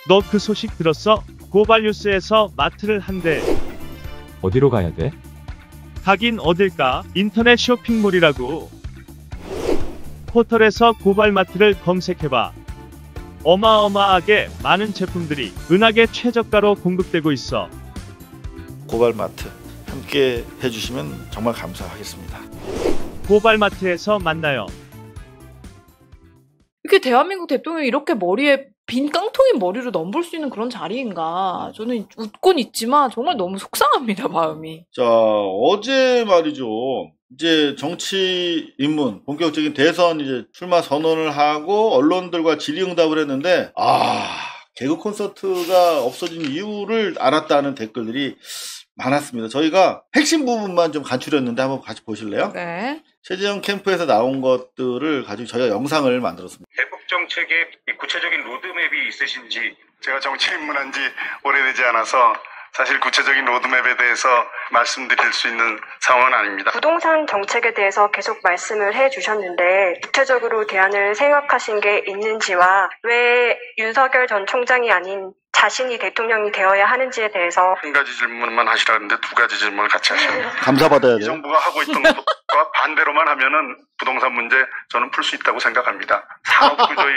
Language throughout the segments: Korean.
너 그 소식 들었어? 고발뉴스에서 마트를 한대. 어디로 가야 돼? 가긴 어딜까? 인터넷 쇼핑몰이라고. 포털에서 고발마트를 검색해봐. 어마어마하게 많은 제품들이 은하계 최저가로 공급되고 있어. 고발마트 함께 해주시면 정말 감사하겠습니다. 고발마트에서 만나요. 이게 대한민국 대통령이 이렇게 머리에 빈 깡통인 머리로 넘볼 수 있는 그런 자리인가. 저는 웃곤 있지만 정말 너무 속상합니다, 마음이. 자, 어제 말이죠. 이제 정치 입문, 본격적인 대선 이제 출마 선언을 하고 언론들과 질의응답을 했는데, 개그 콘서트가 없어진 이유를 알았다는 댓글들이 많았습니다. 저희가 핵심 부분만 좀 간추렸는데 한번 같이 보실래요? 네. 최재형 캠프에서 나온 것들을 가지고 저희가 영상을 만들었습니다. 대북 정책의 구체적인 로드맵이 있으신지. 제가 정치 입문한 지 오래되지 않아서 사실 구체적인 로드맵에 대해서 말씀드릴 수 있는 상황은 아닙니다. 부동산 정책에 대해서 계속 말씀을 해주셨는데 구체적으로 대안을 생각하신 게 있는지와 왜 윤석열 전 총장이 아닌 자신이 대통령이 되어야 하는지에 대해서. 한 가지 질문만 하시라는데 두 가지 질문을 같이 하시네요. 감사받아야 이 돼요. 정부가 하고 있던 것과 반대로만 하면은 부동산 문제 저는 풀 수 있다고 생각합니다. 산업구조의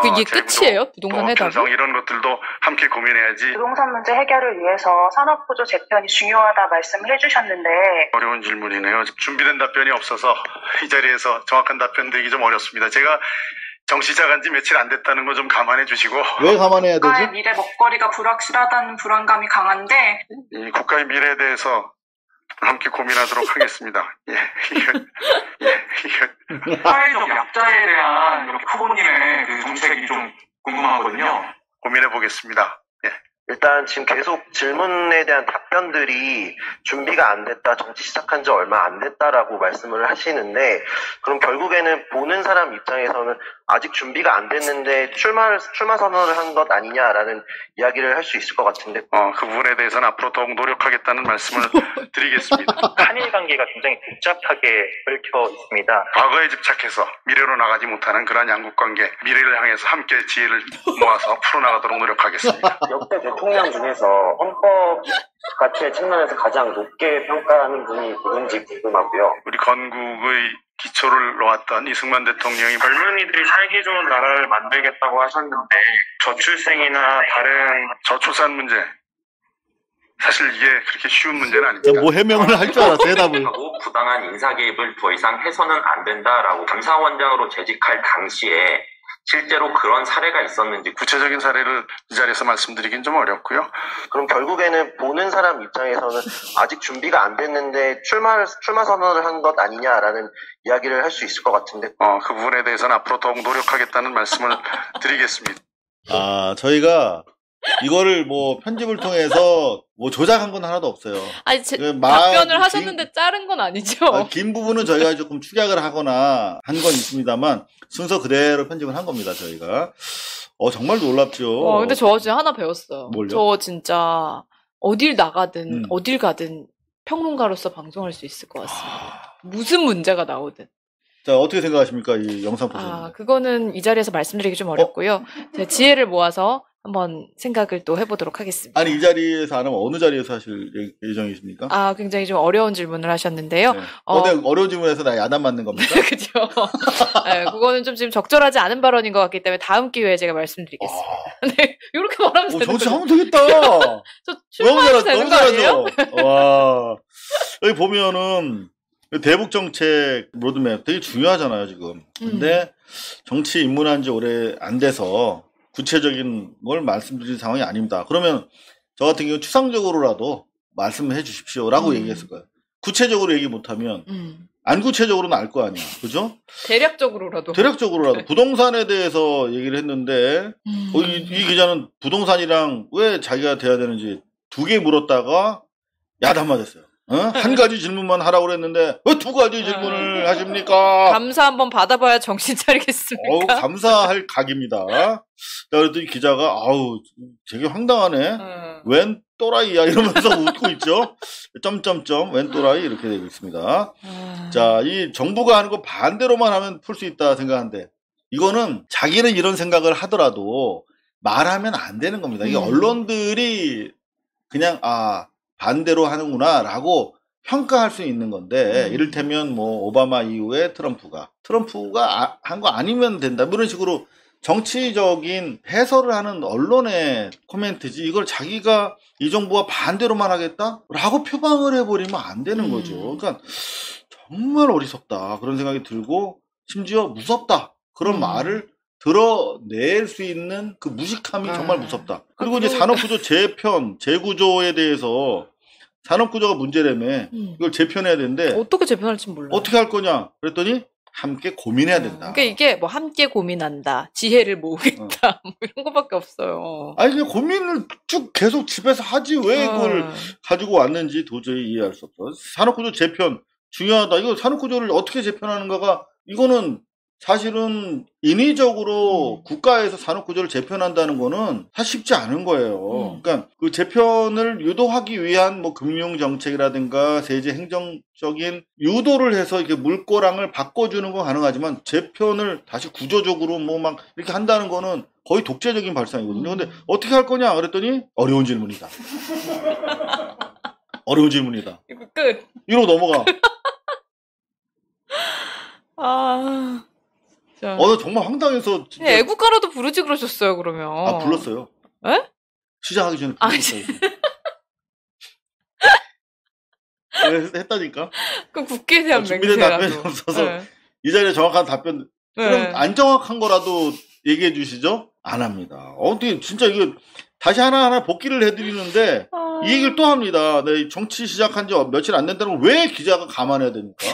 이게 끝이에요? 부동산 해답이? 편성 이런 것들도 함께 고민해야지. 부동산 문제 해결을 위해서 산업구조 재편이 중요하다 말씀을 해주셨는데. 어려운 질문이네요. 준비된 답변이 없어서 이 자리에서 정확한 답변 드리기 좀 어렵습니다. 제가 정치자간 지 며칠 안 됐다는 거 좀 감안해 주시고. 왜 감안해야 되지? 국가의 미래 먹거리가 불확실하다는 불안감이 강한데. 이 국가의 미래에 대해서 함께 고민하도록 하겠습니다. 사회적 약자에 대한 이렇게 후보님의 그 정책이 좀 궁금하거든요. 고민해 보겠습니다. 일단 지금 계속 질문에 대한 답변들이 준비가 안 됐다, 정치 시작한 지 얼마 안 됐다라고 말씀을 하시는데, 그럼 결국에는 보는 사람 입장에서는 아직 준비가 안 됐는데 출마 선언을 한 것 아니냐라는 이야기를 할 수 있을 것 같은데. 그 부분에 대해서는 앞으로 더욱 노력하겠다는 말씀을 드리겠습니다. 한일 관계가 굉장히 복잡하게 얽혀 있습니다. 과거에 집착해서 미래로 나가지 못하는 그러한 양국 관계, 미래를 향해서 함께 지혜를 모아서 풀어나가도록 노력하겠습니다. 역대 대통령 중에서 헌법 가치의 측면에서 가장 높게 평가하는 분이 누군지 궁금하고요. 우리 건국의 기초를 놓았던 이승만 대통령이 젊은이들이 살기 좋은 나라를 만들겠다고 하셨는데 저출생이나 다른 저출산 문제, 사실 이게 그렇게 쉬운 문제는 아닙니다. 뭐 해명을 할 줄 알아, 대답을. 부당한 인사 개입을 더 이상 해서는 안 된다라고 감사원장으로 재직할 당시에 실제로 그런 사례가 있었는지 구체적인 사례를 이 자리에서 말씀드리긴 좀 어렵고요. 그럼 결국에는 보는 사람 입장에서는 아직 준비가 안 됐는데 출마 선언을 한 것 아니냐라는 이야기를 할 수 있을 것 같은데. 그 부분에 대해서는 앞으로 더욱 노력하겠다는 말씀을 드리겠습니다. 저희가 이거를 뭐 편집을 통해서 뭐 조작한 건 하나도 없어요. 아니, 답변을 하셨는데 자른 건 아니죠? 긴 부분은 저희가 조금 축약을 하거나 한 건 있습니다만 순서 그대로 편집을 한 겁니다, 저희가. 정말 놀랍죠. 근데 저 진짜 하나 배웠어요. 뭘요? 저 진짜 어딜 나가든 어딜 가든 평론가로서 방송할 수 있을 것 같습니다. 무슨 문제가 나오든. 자, 어떻게 생각하십니까? 이 영상 보시면. 그거는 이 자리에서 말씀드리기 좀 어렵고요. 제가 지혜를 모아서 한번 생각을 또 해보도록 하겠습니다. 아니, 이 자리에서 안 하면 어느 자리에서 하실 예정이십니까? 굉장히 좀 어려운 질문을 하셨는데요. 네. 어려운 질문에서 나 야단 맞는 겁니까? 그죠. 네, 그거는 좀 지금 적절하지 않은 발언인 것 같기 때문에 다음 기회에 제가 말씀드리겠습니다. 네, 이렇게 말하면 되는 거죠. 정치 하면 되겠다. 저 출마해도 되는 거 아니에요? 와. 여기 보면은 대북 정책 로드맵 되게 중요하잖아요, 지금. 근데 정치 입문한 지 오래 안 돼서 구체적인 걸 말씀드릴 상황이 아닙니다. 그러면 저 같은 경우 추상적으로라도 말씀해 주십시오라고 얘기했을 거예요. 구체적으로 얘기 못하면 안 구체적으로는 알 거 아니야. 그죠? 대략적으로라도. 부동산에 대해서 얘기를 했는데 이 기자는 부동산이랑 왜 자기가 돼야 되는지 두 개 물었다가 야단 맞았어요. 한 가지 질문만 하라고 그랬는데 왜 두 가지 질문을 하십니까? 감사 한번 받아봐야 정신 차리겠습니까? 감사할 각입니다. 자, 그랬더니 기자가 되게 황당하네. 웬 또라이야 이러면서 웃고 있죠. 점점점 웬 또라이 이렇게 되고 있습니다. 자, 이 정부가 하는 거 반대로만 하면 풀 수 있다 생각하는데 이거는 자기는 이런 생각을 하더라도 말하면 안 되는 겁니다. 이게 음. 언론들이 그냥 반대로 하는구나라고 평가할 수 있는 건데 이를테면 뭐 오바마 이후에 트럼프가 한 거 아니면 된다 이런 식으로 정치적인 해설을 하는 언론의 코멘트지 이걸 자기가 이 정부와 반대로만 하겠다라고 표방을 해버리면 안 되는 거죠. 그러니까 정말 어리석다 그런 생각이 들고 심지어 무섭다 그런 말을 드러낼 수 있는 그 무식함이 정말 무섭다. 그리고 이제 산업구조 재구조에 대해서 산업구조가 문제라며 이걸 재편해야 되는데 어떻게 재편할지 몰라. 어떻게 할 거냐 그랬더니 함께 고민해야 된다. 그러니까 이게 뭐 함께 고민한다, 지혜를 모으겠다, 뭐 이런 거밖에 없어요. 아니 그냥 고민을 쭉 계속 집에서 하지 왜 그걸 가지고 왔는지 도저히 이해할 수 없어. 산업구조 재편 중요하다. 이거 산업구조를 어떻게 재편하는가가 이거는 사실은 인위적으로 국가에서 산업구조를 재편한다는 거는 사실 쉽지 않은 거예요. 그러니까 그 재편을 유도하기 위한 뭐 금융정책이라든가 세제 행정적인 유도를 해서 이렇게 물꼬랑을 바꿔주는 건 가능하지만 재편을 다시 구조적으로 뭐 막 이렇게 한다는 거는 거의 독재적인 발상이거든요. 근데 어떻게 할 거냐 그랬더니 어려운 질문이다. 어려운 질문이다. 이거 끝. 이러고 넘어가. 정말 황당해서. 진짜. 애국가라도 부르지 그러셨어요, 그러면. 불렀어요. 에? 시작하기 전에 불렀어요. 했다니까. 그 국회에 대한 준비된 답변이 없어서 이 자리에 정확한 답변. 그럼 안 정확한 거라도 얘기해 주시죠? 안 합니다. 어떻게 진짜 이거 다시 하나하나 복귀를 해드리는데 이 얘기를 또 합니다. 네, 정치 시작한 지 며칠 안 된다는 걸 왜 기자가 감안해야 됩니까?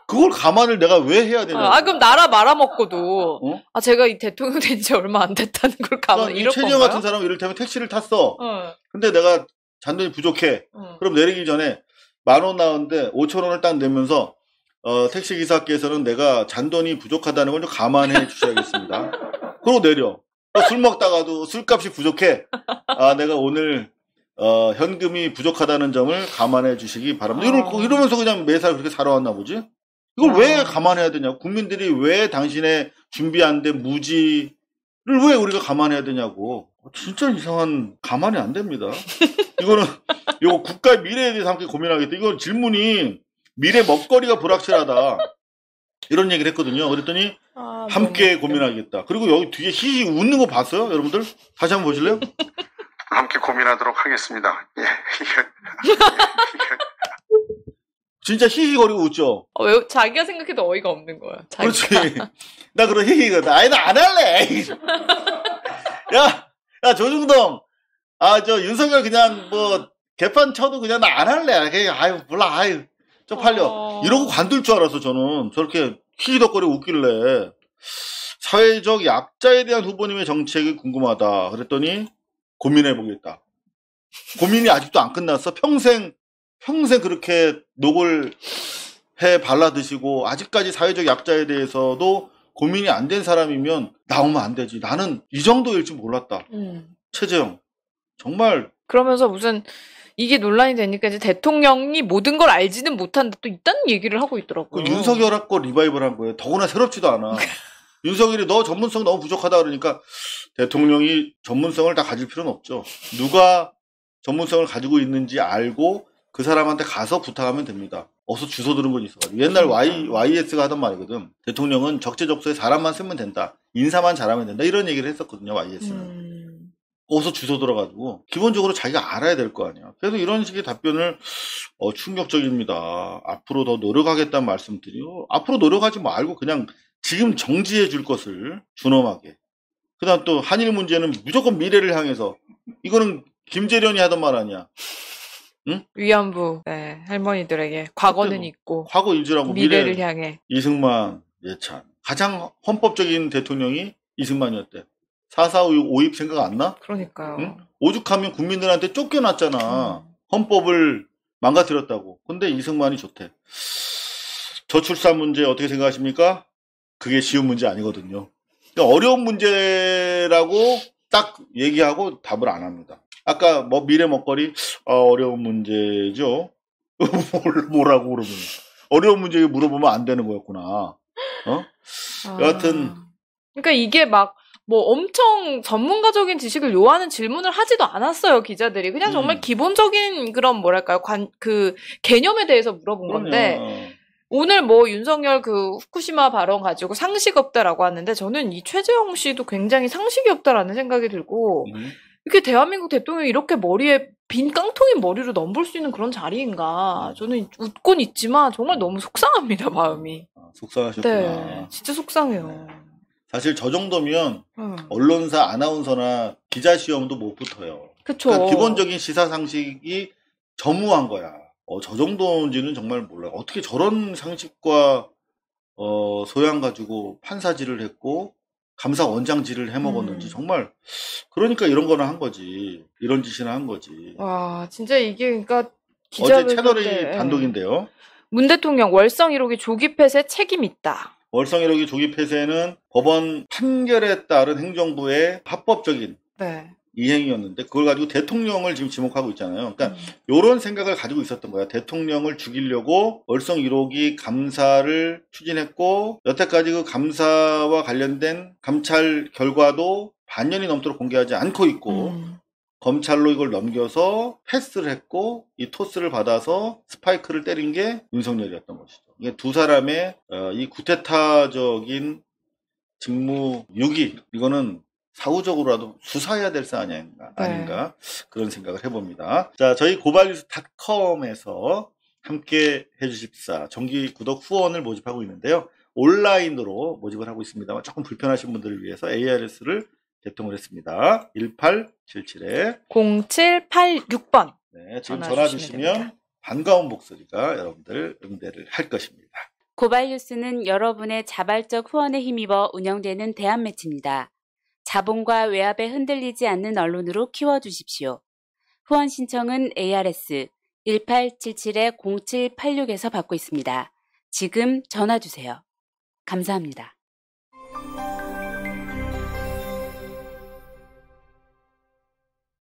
그걸 감안을 내가 왜 해야 되냐? 그럼 나라 말아먹고도 제가 이 대통령 된 지 얼마 안 됐다는 걸 감안 이럴 건가요? 최재형 같은 사람은 이를테면 택시를 탔어. 근데 내가 잔돈이 부족해. 그럼 내리기 전에 10,000원 나오는데 5,000원을 딱 내면서 택시 기사께서는 내가 잔돈이 부족하다는 걸 좀 감안해 주셔야겠습니다. 그러고 내려. 술 먹다가도 술값이 부족해. 내가 오늘 현금이 부족하다는 점을 감안해 주시기 바랍니다. 이러면서 그냥 매살 그렇게 살아왔나 보지? 이걸 왜 감안해야 되냐고. 국민들이 왜 당신의 준비 안 된 무지를 왜 우리가 감안해야 되냐고. 진짜 이상한 감안이 안 됩니다. 이거 국가의 미래에 대해서 함께 고민하겠다. 이건 질문이 미래 먹거리가 불확실하다. 이런 얘기를 했거든요. 그랬더니 함께 고민하겠다. 그리고 여기 뒤에 히히 웃는 거 봤어요? 여러분들? 다시 한번 보실래요? 함께 고민하도록 하겠습니다. 예. 진짜 히히거리고 웃죠? 왜 자기가 생각해도 어이가 없는 거야. 그렇지. 나 그런 히히거든. 아니, 나 안 할래. 야, 조중동. 저 윤석열 그냥 뭐 개판 쳐도 그냥 나 안 할래. 그냥, 몰라. 쪽팔려. 이러고 관둘 줄 알았어, 저는. 저렇게 히히덕거리고 웃길래. 사회적 약자에 대한 후보님의 정책이 궁금하다. 그랬더니 고민해보겠다. 고민이 아직도 안 끝났어. 평생 그렇게 녹을 해 발라드시고 아직까지 사회적 약자에 대해서도 고민이 안 된 사람이면 나오면 안 되지. 나는 이 정도일 줄 몰랐다. 최재형. 정말. 그러면서 무슨 이게 논란이 되니까 이제 대통령이 모든 걸 알지는 못한다. 또 있다는 얘기를 하고 있더라고요. 윤석열 거 리바이벌 한 거예요. 더구나 새롭지도 않아. 윤석열이 너 전문성 너무 부족하다 그러니까 대통령이 전문성을 다 가질 필요는 없죠. 누가 전문성을 가지고 있는지 알고 그 사람한테 가서 부탁하면 됩니다. 어서 주소 들은 건 있어가지고. 옛날 YS가 하던 말이거든. 대통령은 적재적소에 사람만 쓰면 된다. 인사만 잘하면 된다. 이런 얘기를 했었거든요, YS는. 어서 주소 들어가지고. 기본적으로 자기가 알아야 될 거 아니야. 그래서 이런 식의 답변을, 충격적입니다. 앞으로 더 노력하겠다는 말씀드리고, 앞으로 노력하지 말고 그냥 지금 정지해 줄 것을 준엄하게. 그 다음 또 한일 문제는 무조건 미래를 향해서. 이거는 김재련이 하던 말 아니야. 응? 위안부 할머니들에게 과거는 있고 과거 인지라고 미래를 향해. 이승만, 예찬 가장 헌법적인 대통령이 이승만이었대. 4.4 5입 생각 안 나? 그러니까요. 응? 오죽하면 국민들한테 쫓겨났잖아. 헌법을 망가뜨렸다고. 근데 이승만이 좋대. 저출산 문제 어떻게 생각하십니까? 그게 쉬운 문제 아니거든요. 그러니까 어려운 문제라고 딱 얘기하고 답을 안 합니다. 아까 뭐 미래 먹거리 어려운 문제죠. 뭐라고 그러면 어려운 문제 물어보면 안 되는 거였구나. 여하튼 그러니까 이게 막 뭐 엄청 전문가적인 지식을 요하는 질문을 하지도 않았어요, 기자들이. 그냥 정말 기본적인 그런 뭐랄까요, 그 개념에 대해서 물어본 건데, 오늘 뭐 윤석열 그 후쿠시마 발언 가지고 상식 없다라고 하는데, 저는 이 최재형 씨도 굉장히 상식이 없다라는 생각이 들고, 이렇게 대한민국 대통령이 이렇게 머리에 빈 깡통인 머리로 넘볼 수 있는 그런 자리인가. 저는 웃곤 있지만 정말 너무 속상합니다, 마음이. 속상하셨구나. 네, 진짜 속상해요. 사실 저 정도면 언론사 아나운서나 기자 시험도 못 붙어요. 그쵸. 그러니까 기본적인 시사 상식이 전무한 거야. 저 정도인지는 정말 몰라요. 어떻게 저런 상식과 소양 가지고 판사질을 했고 감사원장질을 해먹었는지 정말 그러니까 이런 거나 한 거지. 이런 짓이나 한 거지. 와, 진짜 이게 그러니까 기자들 어제 채널이 단독인데요. 문 대통령 월성 1호기 조기 폐쇄 책임 있다. 월성 1호기 조기 폐쇄는 법원 판결에 따른 행정부의 합법적인 이행이었는데 그걸 가지고 대통령을 지금 지목하고 있잖아요. 그러니까 이런 생각을 가지고 있었던 거야. 대통령을 죽이려고 월성 1호기 감사를 추진했고 여태까지 그 감사와 관련된 감찰 결과도 반년이 넘도록 공개하지 않고 있고 검찰로 이걸 넘겨서 패스를 했고 이 토스를 받아서 스파이크를 때린 게 윤석열이었던 것이죠. 이게 두 사람의 이 구테타적인 직무 유기 이거는 사후적으로라도 수사해야 될 사안 아닌가 그런 생각을 해봅니다. 자, 저희 고발뉴스닷컴에서 함께 해주십사 정기 구독 후원을 모집하고 있는데요. 온라인으로 모집을 하고 있습니다만 조금 불편하신 분들을 위해서 ARS를 개통을 했습니다. 1877-0786번. 네, 지금 전화 주시면 반가운 목소리가 여러분들 응대를 할 것입니다. 고발뉴스는 여러분의 자발적 후원에 힘입어 운영되는 대한매체입니다. 자본과 외압에 흔들리지 않는 언론으로 키워주십시오. 후원 신청은 ARS 1877-0786에서 받고 있습니다. 지금 전화 주세요. 감사합니다.